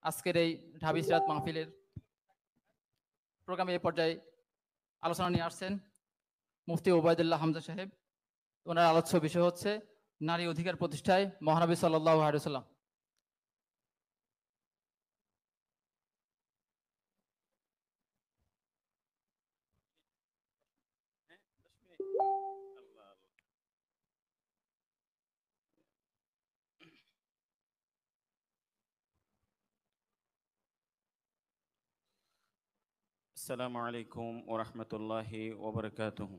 আজকের এই ঢাবি সিরাত মাহফিলের প্রোগ্রামে এই পর্যায়ে আলোচনা নিয়ে আসছেন মুফতি ওবায়দুল্লাহ হামজা সাহেব। ওনার আলোচ্য বিষয় হচ্ছে নারী অধিকার প্রতিষ্ঠায় মহানবী সাল্লাল্লাহু আলাইহি ওয়াসাল্লাম। السلام عليكم ورحمة الله وبركاته.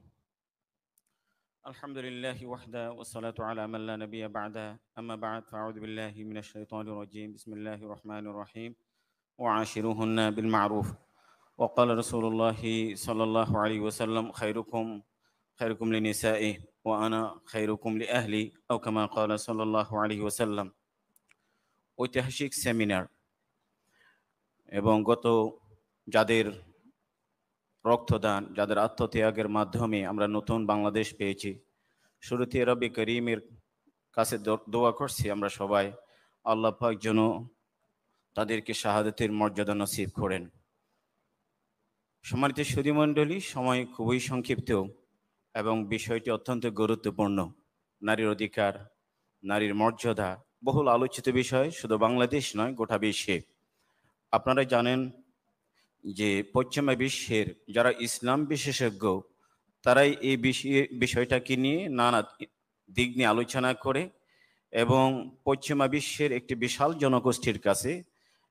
الحمد لله وحده والصلاة على من لا نبي بعده. أما بعد فأعوذ بالله من الشيطان الرجيم. بسم الله الرحمن الرحيم. وعاشروهن بالمعروف. وقال رسول الله صلى الله عليه وسلم خيركم لنسائه وأنا خيركم لأهلي أو كما قال صلى الله عليه وسلم. ঐতিহাসিক সেমিনার এবং গত যাদের রক্তদান, যাদের আত্মত্যাগের মাধ্যমে আমরা নতুন বাংলাদেশ পেয়েছি, শুরুতে রব্বে করিমের কাছে দোয়া করছি আমরা সবাই আল্লাহ পাক যেন তাদেরকে শাহাদাতের মর্যাদা নসিব করেন। সম্মানিত সুধীমণ্ডলী, সময় খুবই সংক্ষিপ্ত এবং বিষয়টি অত্যন্ত গুরুত্বপূর্ণ। নারীর অধিকার, নারীর মর্যাদা বহুল আলোচিত বিষয়, শুধু বাংলাদেশ নয় গোটা বিশ্বে। আপনারা জানেন যে পশ্চিমা বিশ্বের যারা ইসলাম বিশেষজ্ঞ তারাই এই বিষয়টাকে নিয়ে নানা দিক নিয়ে আলোচনা করে এবং পশ্চিমা বিশ্বের একটি বিশাল জনগোষ্ঠীর কাছে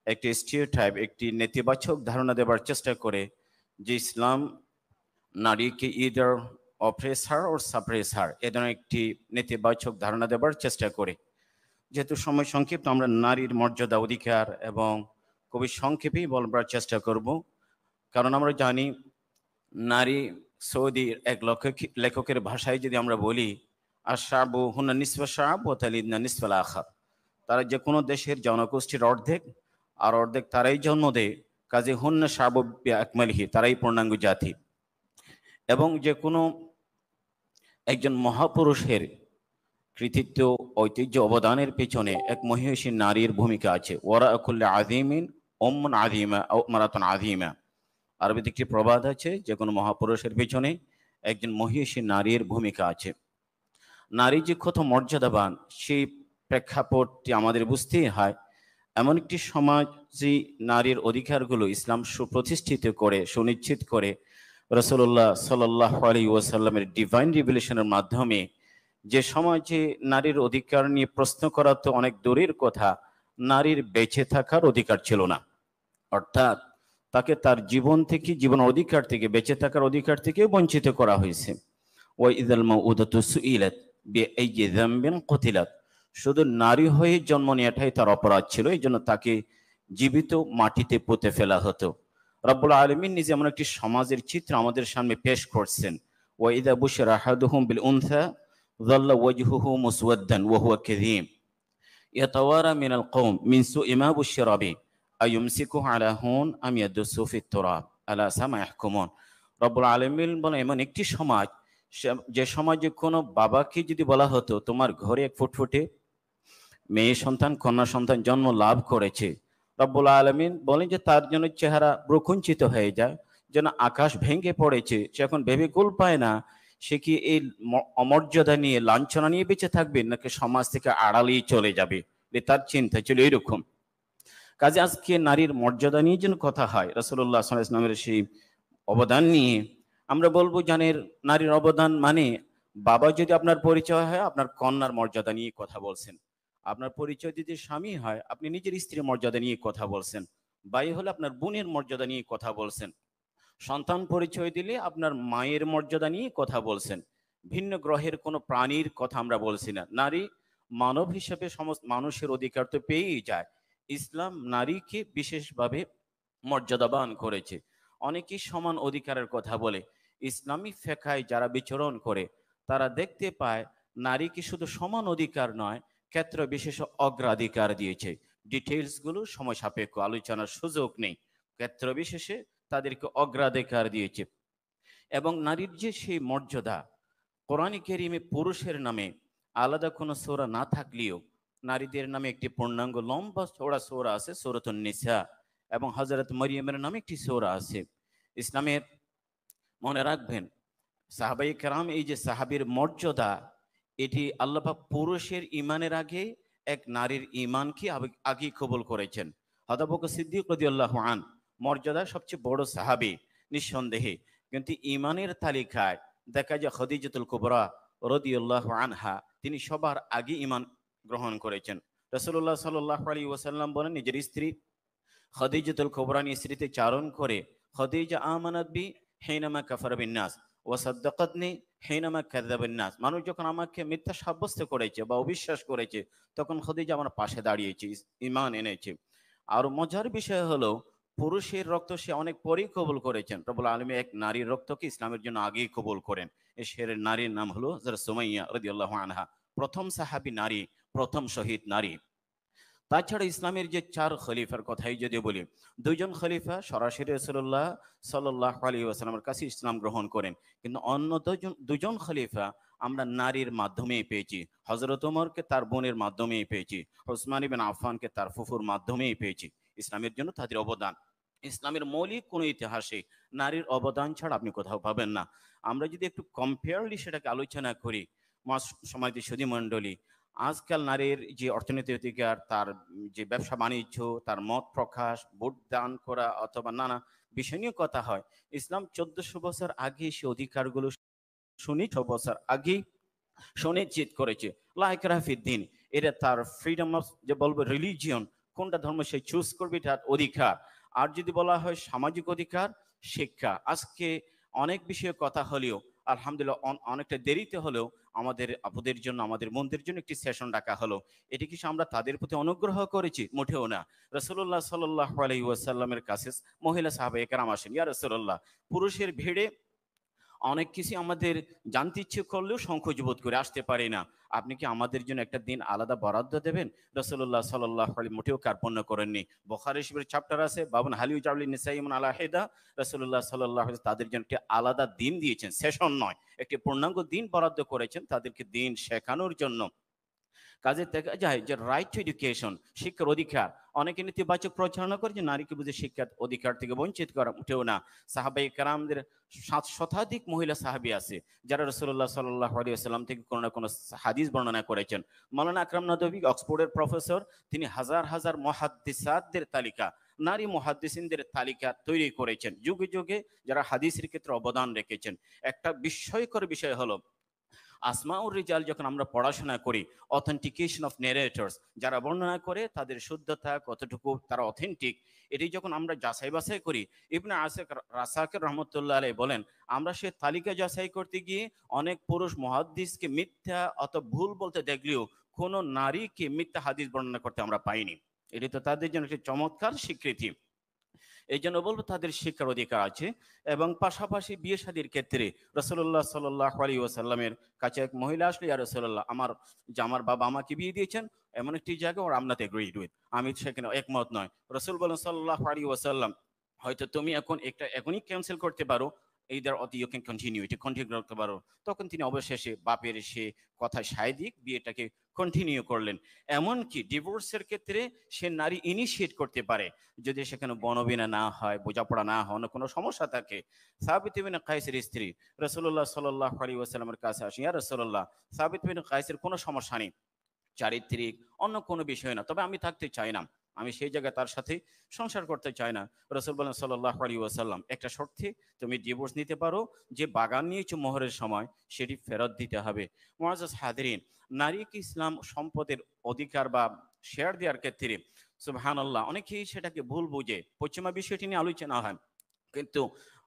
একটি স্টিরিওটাইপ, একটি নেতিবাচক ধারণা দেবার চেষ্টা করে যে ইসলাম নারীকে ইদার অপ্রেসার ও সাপ্রেসার এ ধরনের একটি নেতিবাচক ধারণা দেবার চেষ্টা করে। যেহেতু সময় সংক্ষিপ্ত, আমরা নারীর মর্যাদা, অধিকার এবং খুবই সংক্ষেপেই বলবার চেষ্টা করব। কারণ আমরা জানি নারী, সৌদির এক লেখকের ভাষায় যদি আমরা বলি, আশাবু হুন্না নিসফা শাব ও তালিদনা নিসফাল আখার, তারা যে কোনো দেশের জনগোষ্ঠীর অর্ধেক, আর অর্ধেক তারাই জন্ম দেয়, কাজে হুন্না শাব আকমালিহি, তারাই পূর্ণাঙ্গ জাতি। এবং যে কোনো একজন মহাপুরুষের কৃতিত্ব, ঐতিহ্য, অবদানের পেছনে এক মহিষী নারীর ভূমিকা আছে। ওরা কুল্লি আযীমিন উম্মুন আযীমা আও মারাতুন আযীমা, আরবিতে একটি প্রবাদ আছে, যে কোনো মহাপুরুষের পেছনে একজন মহিষী নারীর ভূমিকা আছে। নারী যে কত মর্যাদাবান সেই প্রেক্ষাপটটি আমাদের বুঝতেই হয়। এমন একটি সমাজে নারীর অধিকারগুলো ইসলাম সুপ্রতিষ্ঠিত করে, সুনিশ্চিত করে রাসূলুল্লাহ সাল্লাল্লাহু আলাইহি ওয়াসাল্লামের ডিভাইন রিভেলেশনের মাধ্যমে। যে সমাজে নারীর অধিকার নিয়ে প্রশ্ন করা তো অনেক দূরের কথা, নারীর বেঁচে থাকার অধিকার ছিল না, অর্থাৎ তাকে তার জীবন থেকে, জীবনের অধিকার থেকে, বেঁচে থাকার অধিকার থেকে বঞ্চিত করা হয়েছে। ওয়াইদাল মাউউদাতু সুইলাত বিআইয়ি যামবিন কুতিলাত, শুধু নারী হয়ে জন্ম নেওয়াটাই তার অপরাধ ছিল, এই জন্য তাকে জীবিত মাটিতে পুঁতে ফেলা হতো। রব্বুল আলামিন নিজে এমন একটি সমাজের চিত্র আমাদের সামনে পেশ করছেন। ওয়াইদা বুশিরা আহাদুহুম বিল উনসা যাল্লা ওয়াজহুহু মুসওয়াদ্দান ওয়া হুয়া কাযীম ইয়াতাওয়ারা মিনাল কওম মিন সুই মা বুশিরা বিহি আইয়ুমসিকুহু আলা হুন আম ইয়াদুসু ফিত তুরাব আলা সামা ইয়াহকুমুন। রব্বুল আলামিন বলেন, এমন একটি সমাজ, যে সমাজে কোনো বাবাকে যদি বলা হতো তোমার ঘরে এক ফুটফুটে মেয়ে সন্তান, কন্যা সন্তান জন্ম লাভ করেছে, রব্বুল আলামিন বলেন যে তার জন্য চেহারা প্রকুঞ্চিত হয়ে যায়, যেন আকাশ ভেঙে পড়েছে। সে এখন ভেবে কুল পায় না সে কি এই অমর্যাদা নিয়ে, লাঞ্ছনা নিয়ে বেঁচে থাকবে, নাকি সমাজ থেকে আড়ালেই চলে যাবে। তার চিন্তা ছিল এইরকম। কাজে আজকে নারীর মর্যাদা নিয়ে যেন কথা হয়, রাসূলুল্লাহ সাল্লাল্লাহু আলাইহি ওয়াসাল্লামের সেই অবদান নিয়ে আমরা বলবো, জানেন নারীর অবদান মানে, বাবা যদি আপনার পরিচয় হয়, আপনার কন্যার মর্যাদা নিয়ে কথা বলছেন। আপনার পরিচয় যদি স্বামী হয়, আপনি নিজের স্ত্রীর মর্যাদা নিয়ে কথা বলছেন। ভাই হলে আপনার বোনের মর্যাদা নিয়ে কথা বলছেন। সন্তান পরিচয় দিলে আপনার মায়ের মর্যাদা নিয়ে কথা বলছেন। ভিন্ন গ্রহের কোনো প্রাণীর কথা আমরা বলছি না। নারী মানব হিসেবে সমস্ত মানুষের অধিকার তো পেয়েই যায়। ইসলাম নারীকে বিশেষভাবে মর্যাদাবান করেছে। অনেকেই সমান অধিকারের কথা বলে, ইসলামী ফেকায় যারা বিচরণ করে তারা দেখতে পায় নারীকে শুধু সমান অধিকার নয়, ক্ষেত্র বিশেষ অগ্রাধিকার দিয়েছে। ডিটেইলসগুলো সময় সাপেক্ষ, আলোচনার সুযোগ নেই। ক্ষেত্র বিশেষে তাদেরকে অগ্রাধিকার দিয়েছে। এবং নারীর যে সেই মর্যাদা, কোরআন কারীমে পুরুষের নামে আলাদা কোনো সূরা না থাকলেও নারীদের নামে একটি পূর্ণাঙ্গ লম্বা চওড়া সূরা আছে, সূরাতুন নিসা, এবং হযরত মরিয়মের নামে একটি সূরা আছে। ইসলামের, মনে রাখবেন, সাহাবাই কেরাম, এই যে সাহাবীর মর্যাদা, এটি আল্লাহ পাক পুরুষের ঈমানের আগে এক নারীর ঈমানকে আগেই কবুল করেছেন। হযরত আবু বকর সিদ্দিক রাদিয়াল্লাহু আন মর্যাদা সবচেয়ে বড় সাহাবী নিঃসন্দেহে, কিন্তু ঈমানের তালিকায় দেখা যায় খদিজাতুল কুবরা রাদিয়াল্লাহু আনহা তিনি সবার আগে ঈমান গ্রহণ করেছেন। রাসূলুল্লাহ সাল্লাল্লাহু আলাইহি ওয়াসাল্লাম বলেন, নিজের স্ত্রী খদিজাতুল কুবরা নিয়ে স্মৃতিচারণ করে, খদিজা আমানাত বি হিনামা কাফারা বিন নাস ওয়া সাদ্দাকাতনি হিনামা কাযাবান নাস। মানুষ যখন আমাকে মিথ্যা সাব্যস্ত করেছে বা অবিশ্বাস করেছে, তখন খদিজা আমার পাশে দাঁড়িয়েছে, ঈমান এনেছে। আর মজার বিষয় হলো, পুরুষের রক্ত সে অনেক পরেই কবুল করেছেন, রব্বুল আলামিন এক নারীর রক্তকে ইসলামের জন্য আগেই কবুল করেন। এই শেরের নারীর নাম হলো হযরত সুমাইয়া রাদিয়াল্লাহু আনহা, প্রথম সাহাবী নারী, প্রথম শহীদ নারী। তাছাড়া ইসলামের যে 4 খলিফার কথাই যদি বলি, 2জন খলিফা সরাসরি রাসূলুল্লাহ সাল্লাল্লাহু আলাইহি ওয়াসাল্লামের কাছে ইসলাম গ্রহণ করেন, কিন্তু অন্য দুজন খলিফা আমরা নারীর মাধ্যমেই পেয়েছি। হযরত ওমরকে তার বোনের মাধ্যমেই পেয়েছি, ওসমান ইবনে আফফানকে তার ফুফুর মাধ্যমেই পেয়েছি। ইসলামের জন্য তাদের অবদান, ইসলামের মৌলিক কোনো ইতিহাসে নারীর অবদান ছাড়া আপনি কোথাও পাবেন না। আমরা যদি একটু কম্পেয়ারলি সেটাকে আলোচনা করি, সমাজের সুধী মণ্ডলী, আজকাল নারীর যে অর্থনৈতিক অধিকার, তার যে ব্যবসা বাণিজ্য, তার মত প্রকাশ, ভোট দান করা অথবা নানা বিষয় নিয়ে কথা হয়, ইসলাম 1400 বছর আগে সে অধিকারগুলো বছর আগেই সুনিশ্চিত করেছে। লা ইকরাহা ফিদ্দিন, এটা তার ফ্রিডম অফ, যে বলবো রিলিজিয়ন, কোনটা ধর্ম সে চুজ করবে, তার অধিকার। আর যদি বলা হয় সামাজিক অধিকার, শিক্ষা, আজকে অনেক বিষয়ে কথা হলেও আলহামদুলিল্লাহ অনেকটা দেরিতে হলেও আমাদের আপুদের জন্য, আমাদের বোনদের জন্য একটি সেশন ডাকা হলো। এটি কি আমরা তাদের প্রতি অনুগ্রহ করেছি? মোটেও না। রাসূলুল্লাহ সাল্লাল্লাহু আলাইহি ওয়াসাল্লামের কাছে মহিলা সাহাবায়ে কেরাম আসেন, ইয়া রাসূলুল্লাহ, পুরুষের ভিড়ে অনেক কিছু আমাদের জানতে ইচ্ছে করলেও সংকোচ বোধ করে আসতে পারি না, আপনি কি আমাদের জন্য একটা দিন আলাদা বরাদ্দ দেবেন? রাসূলুল্লাহ সাল্লাল্লাহু আলাইহি মোটেও কার্পণ্য করেননি। বুখারী শরীফের চ্যাপ্টার আছে বাবুন হালিউ জাউলি নিসাইমুন আলা হিদা, রাসূলুল্লাহ সাল্লাল্লাহু আলাইহি তাদের জন্য একটি আলাদা দিন দিয়েছেন, সেশন নয়, একটি পূর্ণাঙ্গ দিন বরাদ্দ করেছেন তাদেরকে দিন শেখানোর জন্য। কাজে দেখা যায় যে রাইট টু এডুকেশন, শিক্ষার অধিকার, অনেকে নেতিবাচক প্রচারণা করে যে নারীকে বুঝে শিক্ষার অধিকার থেকে বঞ্চিত করা, উঠেও না। সাহাবাই কেরামদের 7 শতাধিক মহিলা সাহাবী আছে যারা রাসূলুল্লাহ সাল্লাল্লাহু আলাইহি ওয়াসাল্লাম থেকে কোনো না কোনো হাদিস বর্ণনা করেছেন। মাওলানা আকরাম নদভী অক্সফোর্ডের প্রফেসর, তিনি হাজার হাজার মুহাদ্দিসাতদের তালিকা, নারী মুহাদ্দিসিনদের তালিকা তৈরি করেছেন, যুগে যুগে যারা হাদিসের ক্ষেত্রে অবদান রেখেছেন। একটা বিস্ময়কর বিষয় হলো, আসমাউর রিজাল যখন আমরা পড়াশোনা করি, অথেন্টিকেশন অফ নেরেটর্স, যারা বর্ণনা করে তাদের শুদ্ধতা কতটুকু, তারা অথেন্টিক, এটি যখন আমরা যাচাই বাছাই করি, ইবনে রাসাকের রহমতুল্লাহ আলাইহি বলেন, আমরা সে তালিকা যাচাই করতে গিয়ে অনেক পুরুষ মুহাদ্দিসকে মিথ্যা অথবা ভুল বলতে দেখলেও কোনো নারীকে মিথ্যা হাদিস বর্ণনা করতে আমরা পাইনি। এটি তো তাদের জন্য একটি চমৎকার স্বীকৃতি। এই জন্য বলবো তাদের শিক্ষার অধিকার আছে। এবং পাশাপাশি বিয়ে শাদীর ক্ষেত্রে রাসূলুল্লাহ সাল্লাল্লাহু আলাইহি ওয়াসাল্লামের কাছে এক মহিলা আসলে, ইয়া রাসূলুল্লাহ, আমার বাবা আমাকে বিয়ে দিয়েছেন এমন একটি জায়গা, ওর আমনাতে এগ্রিড উইথ, আমি সেখানে একমত নয়। রাসূল বলেন সাল্লাল্লাহু আলাইহি ওয়াসাল্লাম, হয়তো তুমি এখনই ক্যান্সেল করতে পারো, এইদার অতি ইউ ক্যান কন্টিনিউ, এটা কন্টিনিউ করতে পারো। তখন তিনি অবশেষে বাপের সে কথায় সায় বিয়েটাকে কন্টিনিউ করলেন। এমনকি ডিভোর্সের ক্ষেত্রে সে নারী ইনিশিয়েট করতে পারে, যদি সেখানে বনবিনা না হয়, বোঝাপড়া না হয়, কোনো সমস্যা থাকে। সাবিত ইবনে কায়েসের স্ত্রী রাসূলুল্লাহ সাল্লাল্লাহু আলাইহি ওয়াসাল্লামের কাছে আসেন, ইয়া রাসূলুল্লাহ, সাবিত ইবনে কায়েসের কোনো সমস্যা নেই, চারিত্রিক অন্য কোনো বিষয় না, তবে আমি থাকতে চাই না, আমি সেই জায়গায় তার সাথে সংসার করতে চাই না। রাসূল বলেন সাল্লাল্লাহু আলাইহি ওয়াসাল্লাম, একটা শর্তে তুমি ডিভোর্স নিতে পারো, যে বাগান নিয়েছো মোহরের সময় সেটি ফেরত দিতে হবে। মুআজ্জাজ হাদিরিন, নারীকে ইসলাম সম্পদের অধিকার বা শেয়ার দেওয়ার ক্ষেত্রে সুবহানাল্লাহ অনেকেই সেটাকে ভুল বুঝে, পশ্চিমা বিষয়টি নিয়ে আলোচনা হয়, কিন্তু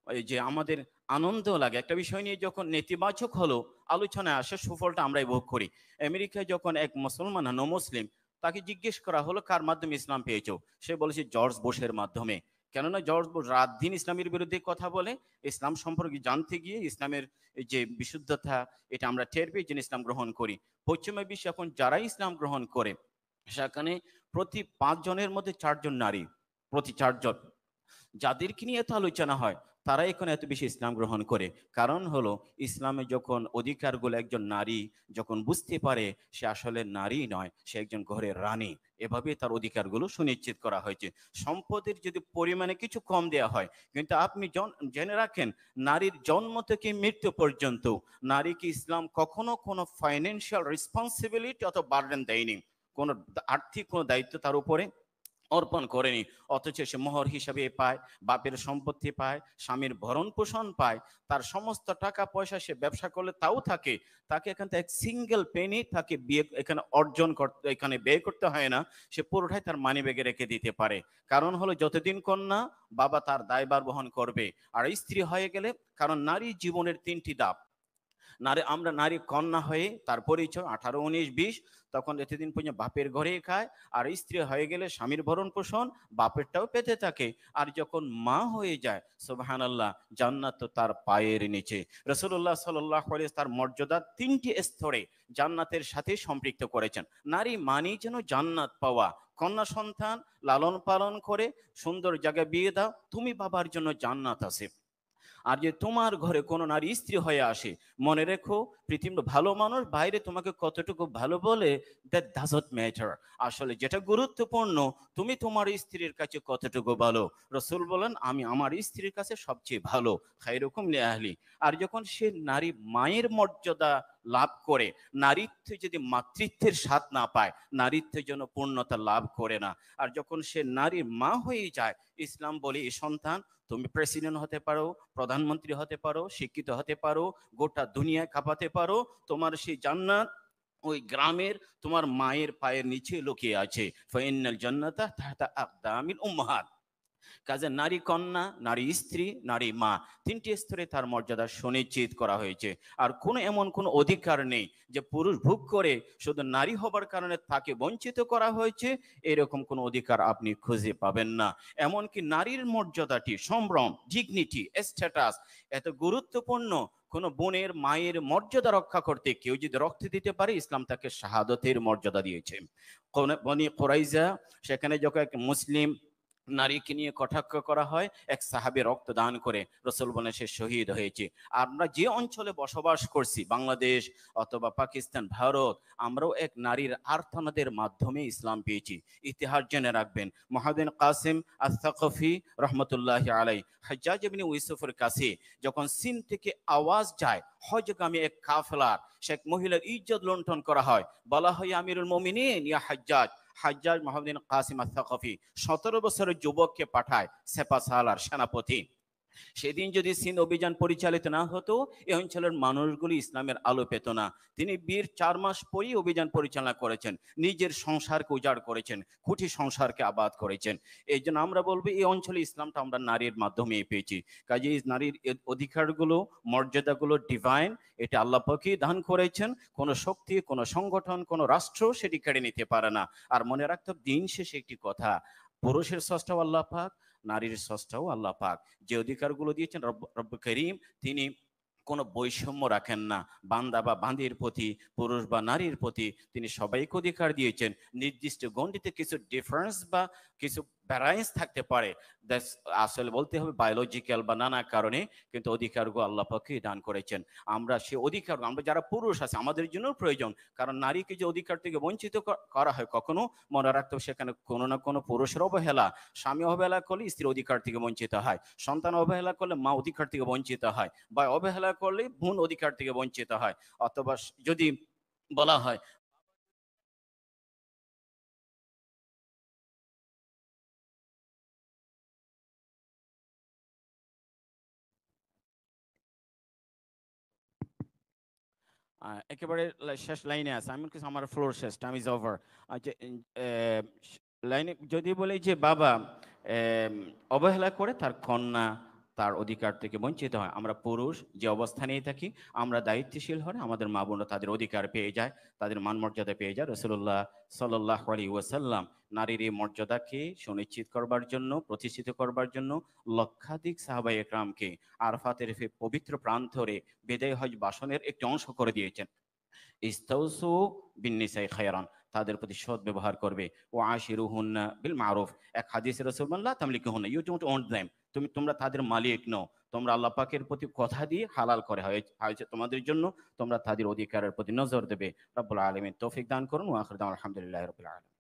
ওই যে আমাদের আনন্দ লাগে একটা বিষয় নিয়ে যখন নেতিবাচক হলো আলোচনায় আসে, সুফলটা আমরাই ভোগ করি। আমেরিকায় যখন এক মুসলমান মুসলিম, তাকে জিজ্ঞেস করা হলো কার মাধ্যমে ইসলাম পেয়েছো, সে বলেছে জর্জ বুশের মাধ্যমে। কেননা জর্জ বুশ রাত দিন ইসলামের বিরুদ্ধে কথা বলে, ইসলাম সম্পর্কে জানতে গিয়ে ইসলামের যে বিশুদ্ধতা এটা আমরা টের পেয়ে যেন ইসলাম গ্রহণ করি। পশ্চিমা বিশ্বে এখন যারাই ইসলাম গ্রহণ করে সেখানে প্রতি 5 জনের মধ্যে 4 জন নারী, প্রতি 4 জন। যাদেরকে নিয়ে এত আলোচনা হয় তারা এখন এত বেশি ইসলাম গ্রহণ করে। কারণ হলো ইসলামে যখন অধিকারগুলো একজন নারী যখন বুঝতে পারে সে আসলে নারী নয়, সে একজন ঘরের রানী, এভাবে তার অধিকারগুলো সুনিশ্চিত করা হয়েছে। সম্পদের যদি পরিমাণে কিছু কম দেওয়া হয়, কিন্তু আপনি জেনে রাখেন নারীর জন্ম থেকে মৃত্যু পর্যন্ত নারীকে ইসলাম কখনো কোনো ফাইন্যান্সিয়াল রেসপন্সিবিলিটি অথবা বার্ডেন দেয়নি, কোনো আর্থিক কোনো দায়িত্ব তার উপরে অর্পণ করেনি। অথচ সে মোহর হিসাবে পায়, বাপের সম্পত্তি পায়, স্বামীর ভরণ পোষণ পায়, তার সমস্ত টাকা পয়সা সে ব্যবসা করলে তাও থাকে, তাকে এখান থেকে এক সিঙ্গেল পেনি তাকে বিয়ে এখানে অর্জন করতে এখানে ব্যয় করতে হয় না, সে পুরোটাই তার মানি ব্যাগে রেখে দিতে পারে। কারণ হলো যতদিন কন্যা বাবা তার দায়ভার বহন করবে। আর স্ত্রী হয়ে গেলে, কারণ নারী জীবনের তিনটি ধাপ, আমরা নারী কন্যা হয়ে তার পরিচয় 18, 19, 20, তখন এতদিন পর্যন্ত বাপের ঘরেই খায়। আর স্ত্রী হয়ে গেলে স্বামীর ভরণ পোষণ বাপেরটাও পেতে থাকে। আর যখন মা হয়ে যায়, সুবহানাল্লাহ, জান্নাত তো তার পায়ের নিচে। রাসূলুল্লাহ সাল্লাল্লাহু আলাইহি তার মর্যাদা 3টি স্তরে জান্নাতের সাথে সম্পৃক্ত করেছেন। নারী মানেই যেন জান্নাত পাওয়া। কন্যা সন্তান লালন পালন করে সুন্দর জায়গায় বিয়ে দাও, তুমি বাবার জন্য জান্নাত আছে। আর যে তোমার ঘরে কোনো নারী স্ত্রী হয়ে আসে, মনে রেখো পৃথিবীর ভালো মানুষ বাইরে তোমাকে কতটুকু ভালো বলে, দ্যাট ডাজন্ট ম্যাটার। আসলে যেটা গুরুত্বপূর্ণ তুমি তোমার স্ত্রীর কাছে কতটুকু ভালো। রসুল বলেন আমি আমার স্ত্রীর কাছে সবচেয়ে ভালো, খায়রুকুম লিআহলি। আর যখন সে নারী মায়ের মর্যাদা লাভ করে, নারীত্ব যদি মাতৃত্বের স্বাদ না পায়, নারীত্বের জন্য পূর্ণতা লাভ করে না। আর যখন সে নারীর মা হয়ে যায়, ইসলাম বলে এই সন্তান তুমি প্রেসিডেন্ট হতে পারো, প্রধানমন্ত্রী হতে পারো, শিক্ষিত হতে পারো, গোটা দুনিয়ায় কাঁপাতে পারো, তোমার সেই জান্নাত ওই গ্রামের তোমার মায়ের পায়ের নিচে লুকিয়ে আছে। ফাইনাল জান্নাতা তাহতা আকদামিল উম্মাহাত। কাজে নারী কন্যা, নারী স্ত্রী, নারী মা, 3টি স্তরে তার মর্যাদা সুনিশ্চিত করা হয়েছে। আর কোনো এমন কোনো অধিকার নেই যে পুরুষ ভোগ করে শুধু নারী হবার কারণে তাকে বঞ্চিত করা হয়েছে, এরকম কোনো অধিকার আপনি খুঁজে পাবেন না। এমনকি নারীর মর্যাদাটি, সম্ভ্রম, ডিগনিটি, স্ট্যাটাস এত গুরুত্বপূর্ণ। কোন বোনের মায়ের মর্যাদা রক্ষা করতে কেউ যদি রক্ত দিতে পারে, ইসলাম তাকে শাহাদতের মর্যাদা দিয়েছে। বনি কুরাইজা, সেখানে যখন এক মুসলিম নারীকে নিয়ে কটাক্ষ করা হয়, এক সাহাবী রক্ত দান করে, রসুল বলেন সে শহীদ হয়েছে। আমরা যে অঞ্চলে বসবাস করছি, বাংলাদেশ অথবা পাকিস্তান, ভারত, আমরাও এক নারীর আর্তনাদের মাধ্যমে ইসলাম পেয়েছি। ইতিহাস জেনে রাখবেন, মুহাম্মদ কাসিম আস-সাকফি রহমতুল্লাহি আলাই হাজ্জাজ ইবনে ইউসুফের কাছে যখন সিন থেকে আওয়াজ যায় হজগামী এক কাফেলার, সে এক মহিলার ইজ্জত লুণ্ঠন করা হয়, বলা হয় আমিরুল মুমিনিন ইয়া হাজ্জাজ। হাজ্জাজ মুহাম্মদ কাসিম আস-সাকফি 17 বছরের যুবককে পাঠায় সেপা সালার সেনাপতি। সেদিন যদি সিন্ধ অভিযান পরিচালিত না হতো, এই অঞ্চলের মানুষগুলি ইসলামের আলো পেত না। তিনি বীর 4 মাস পরই অভিযান পরিচালনা করেছেন, নিজের সংসারকে উজাড় করেছেন, কুঠি সংসারকে আবাদ করেছেন। এই জন্য আমরা বলবো এই অঞ্চলে ইসলামটা আমরা নারীর মাধ্যমে পেয়েছি। কাজে নারীর অধিকারগুলো, মর্যাদাগুলো ডিভাইন, এটা আল্লাহ পাকই দান করেছেন। কোনো শক্তি, কোনো সংগঠন, কোনো রাষ্ট্র সেটি কেড়ে নিতে পারে না। আর মনে রাখতে হবে দিন শেষে একটি কথা, পুরুষের স্রষ্টাও আল্লাহ পাক, নারীর স্রষ্টাও আল্লাহ পাক। যে অধিকারগুলো দিয়েছেন রব্ব করিম, তিনি কোনো বৈষম্য রাখেন না। বান্দা বা বান্দির প্রতি, পুরুষ বা নারীর প্রতি তিনি সবাইকে অধিকার দিয়েছেন। নির্দিষ্ট গণ্ডিতে কিছু ডিফারেন্স বা কিছু ভ্যারাইন্স থাকতে পারে, আসলে বলতে হবে বায়োলজিক্যাল বা নানা কারণে, কিন্তু অধিকারগুলো আল্লাহ পাকই দান করেছেন। আমরা সে অধিকার, আমরা যারা পুরুষ আছে আমাদের জন্য প্রয়োজন। কারণ নারীকে যে অধিকার থেকে বঞ্চিত করা হয়, কখনো মনে রাখতে হবে সেখানে কোনো না কোনো পুরুষের অবহেলা। স্বামী অবহেলা করলে স্ত্রী অধিকার থেকে বঞ্চিত হয়, সন্তান অবহেলা করলে মা অধিকার থেকে বঞ্চিত হয়, বা অবহেলা করলে বোন অধিকার থেকে বঞ্চিত হয়। অথবা যদি বলা হয় একেবারে শেষ লাইনে আছে, আমি কিছু আমার ফ্লোর শেষ, টাইম ইজ ওভার। লাইনে যদি বলি যে বাবা অবহেলা করে তার কন্যা তার অধিকার থেকে বঞ্চিত হয়, আমরা পুরুষ যে অবস্থানেই থাকি, আমরা দায়িত্বশীল হলে আমাদের মা বোনরা তাদের অধিকার পেয়ে যায়, তাদের মান মর্যাদা পেয়ে যায়। রাসূলুল্লাহ সাল্লাল্লাহু আলাইহি ওয়াসাল্লাম নারীর এই মর্যাদাকে সুনিশ্চিত করবার জন্য, প্রতিষ্ঠিত করবার জন্য লক্ষাধিক সাহাবায়ে একরামকে আরাফাতের পবিত্র প্রান্তরে বিদায় হজ ভাষণের একটি অংশ করে দিয়েছেন। ইস্তাউসু বিন্নিসাই খায়রান, তাদের প্রতি সৎ ব্যবহার করবে। ও আশিরুহুন্না বিল মারুফ, এক হাদিসে রাসূল বলেন লা তামলিকুহুন্না, ইউ ডোন্ট ওন দেম, তোমরা তাদের মালিক নও, তোমরা আল্লাহ পাকের প্রতি কথা দিয়ে হালাল করে হয়েছে তোমাদের জন্য, তোমরা তাদের অধিকারের প্রতি নজর দেবে। রব্বুল আলামিন তৌফিক দান করুন। ওয়া আখিরু দাওয়ানা আলহামদুলিল্লাহি রাব্বিল আলামিন।